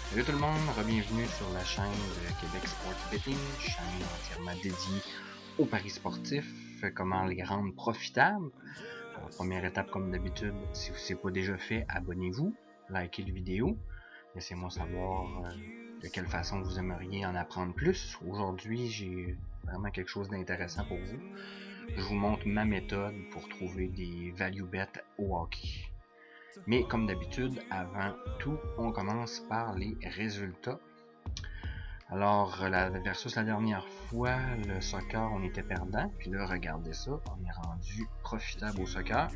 Salut tout le monde, bienvenue sur la chaîne de Québec Sport Betting, chaîne entièrement dédiée aux paris sportifs, comment les rendre profitables. Alors, première étape comme d'habitude, si ce n'est pas déjà fait, abonnez-vous, likez la vidéo, laissez-moi savoir de quelle façon vous aimeriez en apprendre plus. Aujourd'hui, j'ai vraiment quelque chose d'intéressant pour vous. Je vous montre ma méthode pour trouver des value bets au hockey. Mais comme d'habitude, avant tout, on commence par les résultats. Alors, versus la dernière fois, le soccer, on était perdant. Puis là, regardez ça, on est rendu profitable au soccer.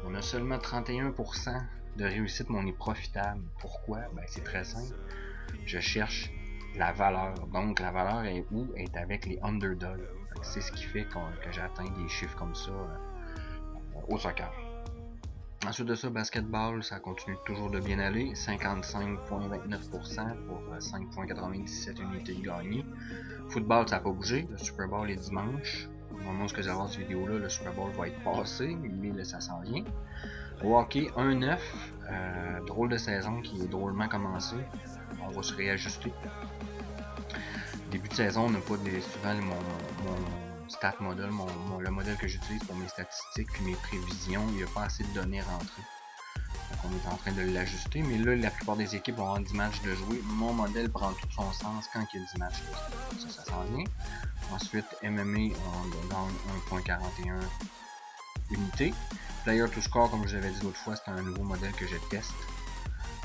On a seulement 31% de réussite, mais on est profitable. Pourquoi? Ben, c'est très simple. Je cherche la valeur. Donc, la valeur est où? Est avec les underdogs. C'est ce qui fait que j'atteins des chiffres comme ça au soccer. Ensuite de ça, basketball, ça continue toujours de bien aller. 55,29% pour 5,97 unités gagnées. Football, ça n'a pas bougé. Le Super Bowl est dimanche. Au moment où je vais voir cette vidéo-là, le Super Bowl va être passé, mais là, ça s'en vient. Au hockey, 1-9. Drôle de saison qui est drôlement commencé. On va se réajuster. Début de saison, on n'a pas souvent mon stat model, le modèle que j'utilise pour mes statistiques et mes prévisions, il n'y a pas assez de données rentrées. Donc on est en train de l'ajuster, mais là, la plupart des équipes vont avoir 10 matchs de jouer. Mon modèle prend tout son sens quand il y a 10 matchs. Ça s'en vient. Ensuite, MMA, on gagne 1.41 unités. Player to score, comme je l'avais dit l'autre fois, c'est un nouveau modèle que je teste.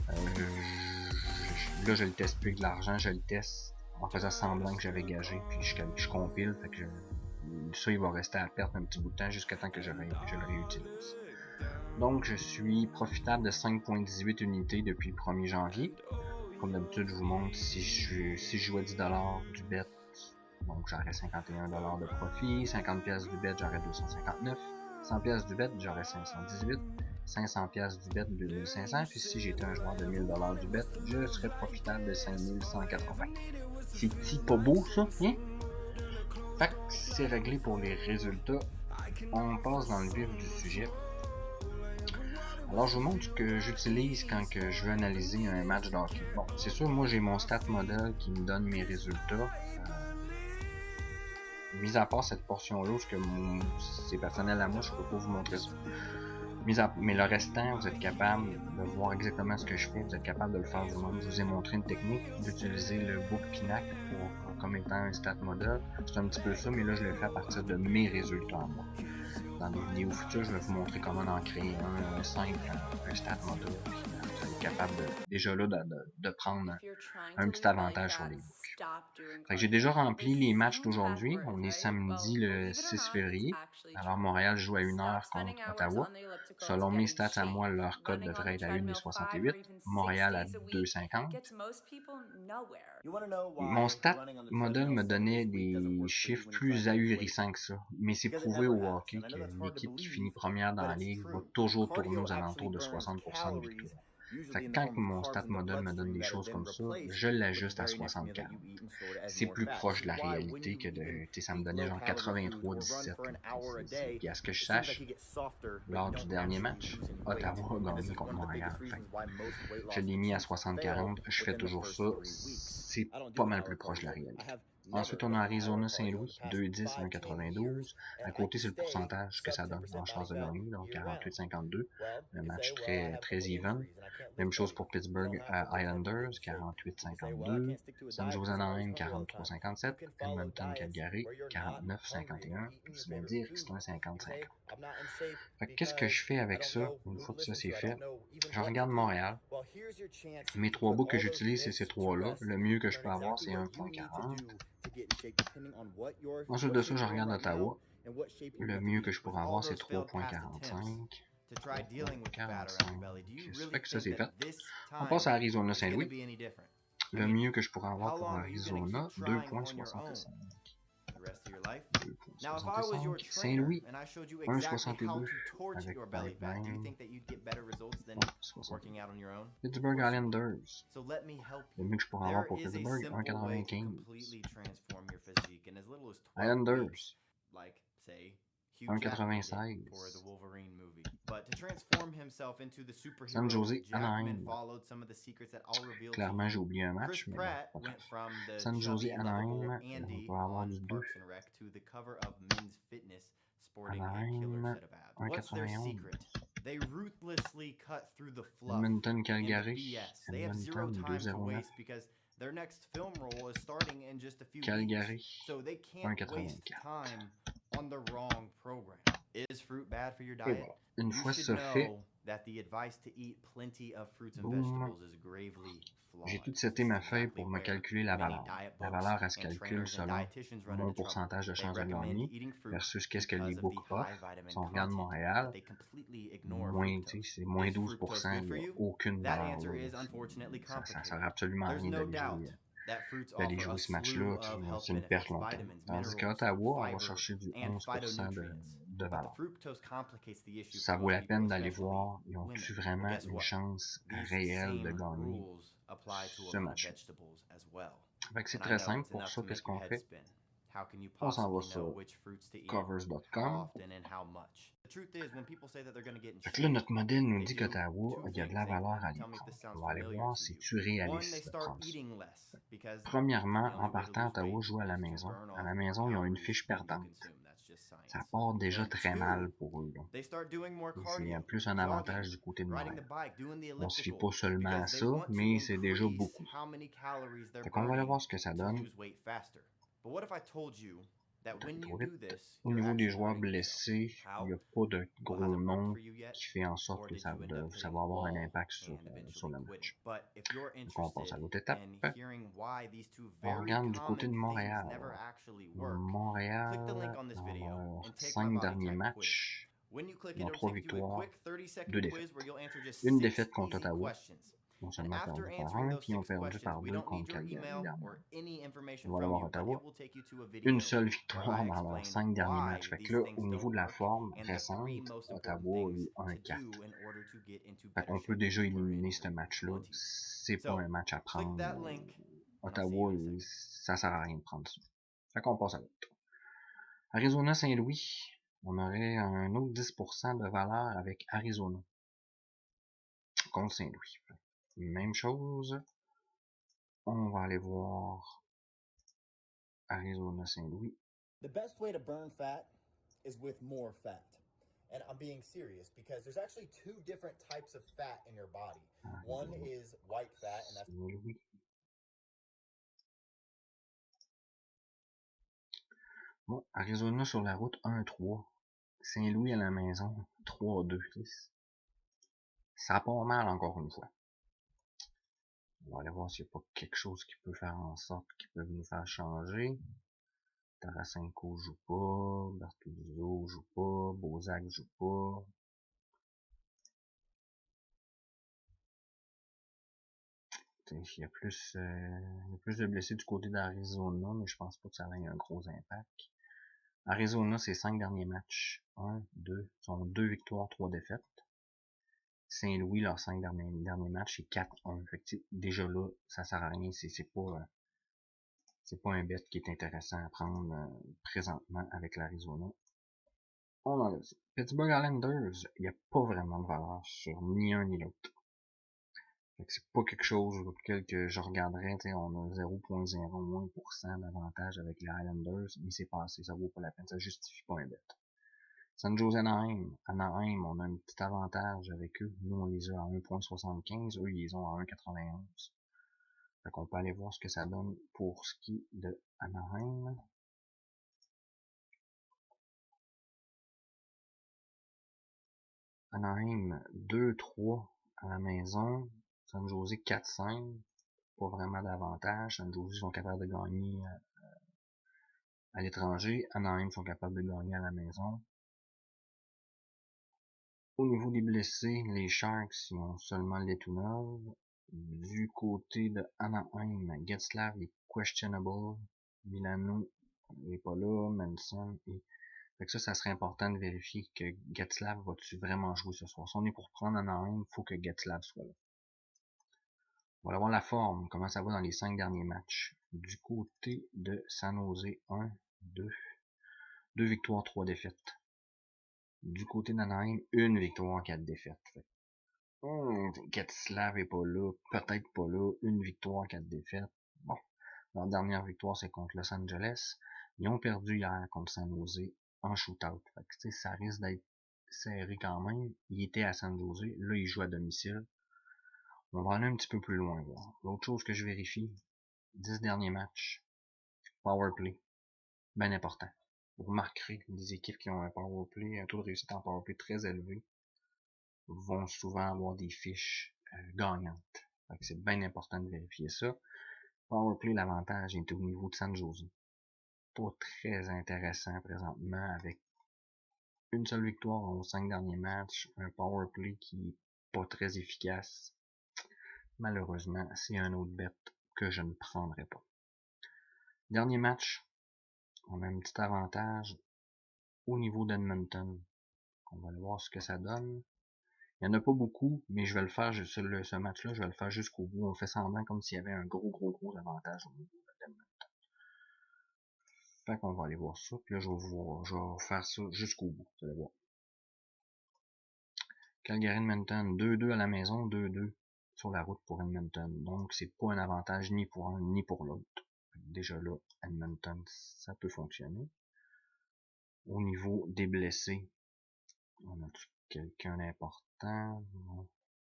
Là, je le teste plus que de l'argent, je le teste en faisant semblant que j'avais gagé, puis je compile, fait que ça, il va rester à perte un petit bout de temps jusqu'à temps que je le réutilise. Donc, je suis profitable de 5.18 unités depuis le 1er janvier. Comme d'habitude, je vous montre si je jouais 10$ du bet, donc j'aurais 51$ de profit, 50$ du bet, j'aurais 259, 100$ du bet, j'aurais 518, 500$ du bet, 2500, puis si j'étais un joueur de 1000$ du bet, je serais profitable de 5180. C'est-tu pas beau ça, hein? Fait que c'est réglé pour les résultats. On passe dans le vif du sujet. Alors, je vous montre ce que j'utilise quand que je veux analyser un match de hockey. Bon, c'est sûr, moi, j'ai mon stat model qui me donne mes résultats. Mis à part cette portion-là, parce que c'est personnel à moi, je peux pas vous montrer ça. Mais le restant, vous êtes capable de voir exactement ce que je fais, vous êtes capable de le faire vous-même. Je vous ai montré une technique d'utiliser le Book Pinac comme étant un stat model. C'est un petit peu ça, mais là, je le fais à partir de mes résultats à moi. Dans des vidéos futures, je vais vous montrer comment en créer un simple, un stat model. Vous êtes capable déjà là de prendre un petit avantage sur les books. Fait que j'ai déjà rempli les matchs d'aujourd'hui. On est samedi le 6 février. Alors Montréal joue à 1h contre Ottawa. Selon mes stats à moi, leur code devrait être à 1,68. Montréal à 2,50. Mon stat model me donnait des chiffres plus ahurissants que ça. Mais c'est prouvé au hockey qu'une équipe qui finit première dans la ligue va toujours tourner aux alentours de 60% de victoire. Fait que quand mon stat model me donne des choses comme ça, je l'ajuste à 60-40. C'est plus proche de la réalité que ça me donnait genre 83-17. Puis à ce que je sache, lors du dernier match, Ottawa a gagné contre Montréal. Fait je l'ai mis à 60-40, je fais toujours ça, c'est pas mal plus proche de la réalité. Ensuite, on a Arizona Saint-Louis, 2-10, 1,92. À côté, c'est le pourcentage que ça donne en chance de gagner, donc 48-52. Un match très even. Même chose pour Pittsburgh Islanders, 48-52. San Jose Anaheim, 43-57. Edmonton Calgary, 49-51. Ça veut dire que c'est un 50-50. Qu'est-ce que je fais avec ça, une fois que ça c'est fait? Je regarde Montréal. Mes trois books que j'utilise, c'est ces trois-là. Le mieux que je peux avoir, c'est 1.40. Ensuite de ça, je regarde Ottawa. Le mieux que je pourrais avoir, c'est 3.45. 3.45. Ça fait que ça, c'est fait. On passe à Arizona Saint-Louis. Le mieux que je pourrais avoir pour Arizona, 2.65. 2.65. Saint-Louis, 1.62 avec Pipeline. 60. Pittsburgh Islanders. Le mieux que je pourrais avoir pour Pittsburgh, 1.95. Islanders. Hugh Jackman did 1,96. for the Wolverine movie. But to transform himself into the San superhero, Jose, Jackman Anaheim. followed some of the secrets that I'll reveal to Clairement, j'ai you. oublié un Chris match, mais bon, Pratt pas grave. went from the San Jose, chubby, lovable Anaheim. On Andy va avoir on du 2. Parks and Rec to the cover of Men's Fitness, sporting a killer Anaheim, set of abs. What's their 1,91. secret? They ruthlessly cut through the fluff Edmonton, and the Calgary. BS. They have zero Edmonton, time to 2,09. waste because their next film role is starting in just a few Calgary, weeks. So they can't waste 1,84. time on the wrong program. Is fruit bad for your Et diet? voilà. Une You fois should ça fait, know that the advice to eat plenty of fruits and boum, vegetables is gravely j'ai flawed. tout seté This ma is feuille exactly pour me where calculer la many valeur. diet La books valeur, elle se and calcule trainers and selon dietitians run mon into trouble. pourcentage de They chances à recommend gagner eating fruit versus qu'est-ce que les because of books the high offrent. vitamin Si on regarde content, Montréal, but they completely ignore moins, fructose. c'est moins Is fructose 12%, good il for n'y a you? aucune That valeur answer là. is unfortunately Ça complicated. sert absolument à There's rien no d'aller doubt jouer, that fruits d'aller offer a jouer ce match-là. slew of health C'est une perte benefits, long terme. vitamins, Tandis qu'à minerals, Ottawa, on va fiber, chercher du and 11% phytonutrients. de But the valeur. fructose complicates the issue Ça for vaut most la people, peine d'aller especially voir, ils women. ont-tu But vraiment guess une what? chance These réelle de same gagner rules apply to a ce lot of match-là. vegetables as well. Fait que c'est And I très know simple. it's Pour enough ça, to qu'est-ce make your qu'on head fait? spin. How can you On s'en va possibly know sur which fruits to eat, how covers.com. often, and how much? The truth is, when people say that they're going to get in Fait que là, shape, notre modèle nous they dit do qu'Ottawa, two il y a de things, la and valeur à aller tell me if this prendre. sounds On va aller familiar voir to si you. tu One, they réalises de start prendre ça. eating less because Premièrement, the en only way to partant, lose Ottawa weight joue à la is to maison. burn À off la more maison, ils ont une calories fiche than you perdante. consume. That's just Ça science. part déjà And très two, mal pour eux, là. they start doing more Et c'est cardio, plus un avantage jogging, du côté de riding the Montréal. bike, doing the On se fie elliptical, pas seulement à because they ça, want to mais c'est déjà increase beaucoup. how many calories they're Fait qu'on va aller burning voir ce que ça to donne. lose weight faster. But what if I told you that when you Trop do vite. this, Au you're niveau des actually joueurs hurting yourself? blessés, il How? n'y a pas de Well, gros has it worked nom for you yet? qui fait en sorte Or que did ça, you end up ça hitting va a avoir un wall impact sur and le eventually match. quitting? But if you're Donc on passe à interested l'autre étape. in hearing why these two On very regarde du côté common de things Montréal. never actually work, Montréal, click the link on this dans video leurs and take my 5 body derniers type quiz. matchs, When you click ils it, ont it'll 3 take you to a victoires, quick 30-second 2 quiz défaites. where you'll answer just Une 6 défaite contre easy Ottawa. questions. Non And seulement after perdu par answering 1, those puis ils ont 6 perdu questions, par we 2 don't need contre your Calgary email dernièrement. or any information On va aller from voir you, but Ottawa. it will take you to a Une video seule where victoire I dans leurs explain 5 derniers why matchs. Fait que these là, things au niveau don't de la work forme and the 3 récente, most important Ottawa a things eu to 1-4. do in order to get into Fait better qu'on peut shape déjà than you were in éliminer ce your match-là. 20s. C'est pas So, un match à click prendre. that link and I'll see you Ottawa, in a second. ça sert à rien de prendre ça. Fait qu'on passe à l'autre. Arizona Saint-Louis, on aurait un autre 10% de valeur avec Arizona contre Saint-Louis. Même chose. On va aller voir Arizona Saint-Louis. The best way to burn fat is with more fat. And I'm being serious because there's actually 2 different types of fat in your body. One is white fat, and that's Saint-Louis. Bon, Arizona sur la route 1-3. Saint-Louis à la maison 3-2. Ça part mal encore une fois. On va aller voir s'il n'y a pas quelque chose qui peut faire en sorte qu'ils peuvent nous faire changer. Tarasenko joue pas, Bertuzzo joue pas, Bozak joue pas. Il y a plus de blessés du côté d'Arizona, mais je pense pas que ça ait un gros impact. Arizona, c'est 5 derniers matchs. 1, 2, sont 2 victoires, 3 défaites. Saint-Louis, leurs 5 derniers matchs, c'est 4-1. Fait que déjà là, ça sert à rien. C'est pas un bet qui est intéressant à prendre présentement avec l'Arizona. On enlève ça. Pittsburgh Islanders, il n'y a pas vraiment de valeur sur ni un ni l'autre. Fait que c'est pas quelque chose auquel que je regarderais. On a 0.01% d'avantage avec les Islanders, mais c'est pas assez, ça vaut pas la peine, ça justifie pas un bet. San Jose Anaheim, on a un petit avantage avec eux. Nous, on les a à 1.75, eux, ils les ont à 1.91. Fait qu'on peut aller voir ce que ça donne pour ce qui est de Anaheim. Anaheim 2-3 à la maison. San Jose 4-5. Pas vraiment d'avantage. San Jose sont capables de gagner à l'étranger. Anaheim sont capables de gagner à la maison. Au niveau des blessés, les Sharks ils ont seulement Letunov. Du côté de Anaheim, Getzlaf est questionable. Milano n'est pas là. Manson est... Fait que ça serait important de vérifier que Getzlaf va-tu vraiment jouer ce soir. Si on est pour prendre Anaheim, il faut que Getzlaf soit là. On va voir la forme, comment ça va dans les 5 derniers matchs. Du côté de San Jose, 1, 2 victoires, 3 défaites. Du côté d'Anaheim, 1 victoire, 4 défaites. Gatislav est pas là, peut-être pas là, 1 victoire, 4 défaites. Bon, leur dernière victoire, c'est contre Los Angeles. Ils ont perdu hier contre San Jose en shootout. Fait que, ça risque d'être serré quand même. Il était à San Jose, là, il joue à domicile. On va aller un petit peu plus loin, voir. L'autre chose que je vérifie, 10 derniers matchs, power play, bien important. Vous remarquerez que des équipes qui ont un power play, un taux de réussite en power play très élevé, vont souvent avoir des fiches gagnantes. C'est bien important de vérifier ça. Powerplay, l'avantage est au niveau de San Jose. Pas très intéressant présentement avec une seule victoire aux 5 derniers matchs, un powerplay qui est pas très efficace. Malheureusement, c'est un autre bet que je ne prendrai pas. Dernier match, on a un petit avantage au niveau d'Edmonton. On va aller voir ce que ça donne. Il n'y en a pas beaucoup, mais je vais le faire, ce match-là, je vais le faire jusqu'au bout. On fait semblant comme s'il y avait un gros avantage au niveau d'Edmonton. Fait qu'on va aller voir ça, puis là, je vais faire ça jusqu'au bout, vous allez voir. Calgary Edmonton, 2-2 à la maison, 2-2 sur la route pour Edmonton. Donc, c'est pas un avantage ni pour un ni pour l'autre. Déjà là, Edmonton, ça peut fonctionner. Au niveau des blessés, on a quelqu'un d'important.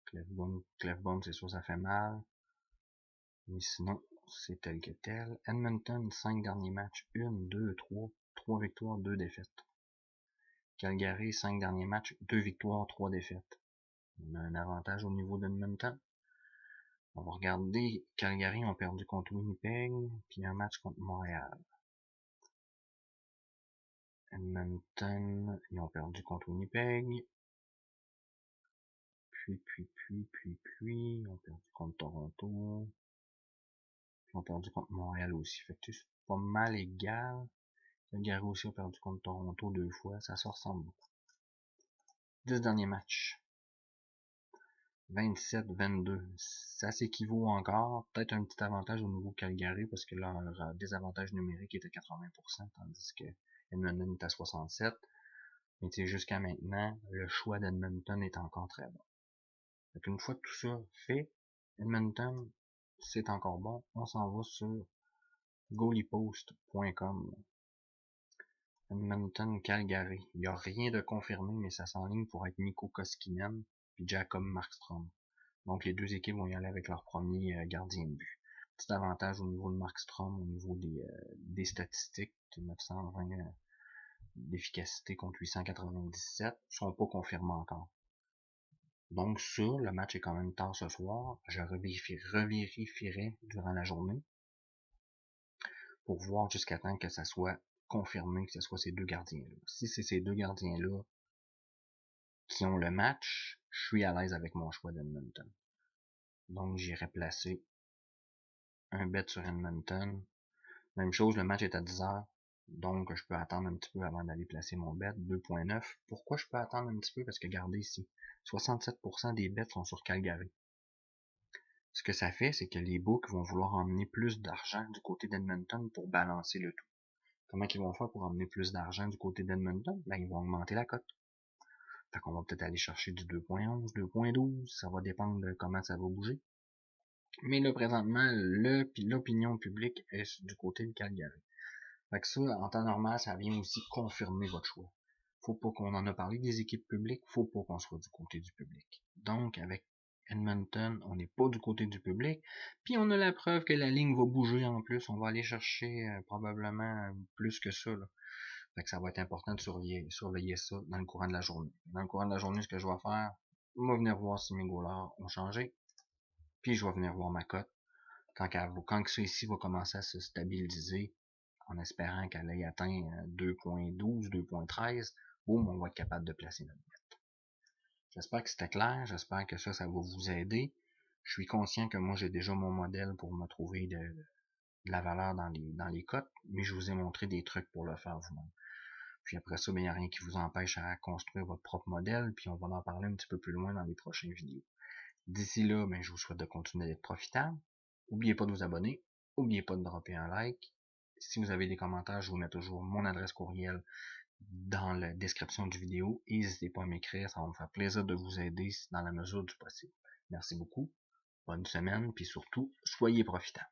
Clefbaum, c'est sûr, ça fait mal. Mais sinon, c'est tel que tel. Edmonton, 5 derniers matchs. 1, 2, 3. 3 victoires, 2 défaites. Calgary, 5 derniers matchs. 2 victoires, 3 défaites. On a un avantage au niveau d'Edmonton. On va regarder. Calgary ont perdu contre Winnipeg. Puis un match contre Montréal. Edmonton, ils ont perdu contre Winnipeg. Puis, ils ont perdu contre Toronto. Ils ont perdu contre Montréal aussi. Fait que c'est pas mal égal. Calgary aussi a perdu contre Toronto 2 fois. Ça se ressemble beaucoup. 10 derniers matchs. 27-22. Ça s'équivaut encore. Peut-être un petit avantage au niveau Calgary parce que leur désavantage numérique est à 80%, tandis que Edmonton est à 67%. Mais jusqu'à maintenant, le choix d'Edmonton est encore très bon. Donc une fois tout ça fait, Edmonton, c'est encore bon. On s'en va sur goaliepost.com. Edmonton, Calgary. Il n'y a rien de confirmé, mais ça s'enligne pour être Mikko Koskinen puis Jacob Markstrom. Donc les deux équipes vont y aller avec leur premier gardien de but. Petit avantage au niveau de Markstrom, au niveau des statistiques, 920 d'efficacité contre 897, sont pas confirmés encore. Donc ça, le match est quand même tard ce soir. Je revérifierai durant la journée pour voir jusqu'à temps que ça soit confirmé, que ce soit ces deux gardiens-là. Si c'est ces deux gardiens-là qui ont le match, je suis à l'aise avec mon choix d'Edmonton. Donc j'irai placer un bet sur Edmonton. Même chose, le match est à 10h. Donc je peux attendre un petit peu avant d'aller placer mon bet. 2.9. Pourquoi je peux attendre un petit peu? Parce que regardez ici, 67% des bets sont sur Calgary. Ce que ça fait, c'est que les books vont vouloir emmener plus d'argent du côté d'Edmonton pour balancer le tout. Comment ils vont faire pour emmener plus d'argent du côté d'Edmonton? Ben, ils vont augmenter la cote. Fait qu'on va peut-être aller chercher du 2.11, 2.12, ça va dépendre de comment ça va bouger. Mais là, présentement, l'opinion publique est du côté de Calgary. Fait que ça, en temps normal, ça vient aussi confirmer votre choix. Faut pas qu'on en a parlé des équipes publiques, faut pas qu'on soit du côté du public. Donc, avec Edmonton, on n'est pas du côté du public, puis on a la preuve que la ligne va bouger en plus, on va aller chercher probablement plus que ça, là. Fait que ça va être important de surveiller ça dans le courant de la journée. Dans le courant de la journée, ce que je vais faire, je vais venir voir si mes goalers ont changé, puis je vais venir voir ma cote. Quand ça ici va commencer à se stabiliser, en espérant qu'elle ait atteint 2.12, 2.13, boum, on va être capable de placer notre bet. J'espère que c'était clair, j'espère que ça va vous aider. Je suis conscient que moi j'ai déjà mon modèle pour me trouver de la valeur dans les cotes, mais je vous ai montré des trucs pour le faire vous-même. Puis après ça, il n'y a rien qui vous empêche à construire votre propre modèle, puis on va en parler un petit peu plus loin dans les prochaines vidéos. D'ici là, je vous souhaite de continuer d'être profitable. N'oubliez pas de vous abonner, n'oubliez pas de dropper un like. Si vous avez des commentaires, je vous mets toujours mon adresse courriel dans la description du vidéo. N'hésitez pas à m'écrire, ça va me faire plaisir de vous aider dans la mesure du possible. Merci beaucoup, bonne semaine, puis surtout, soyez profitants.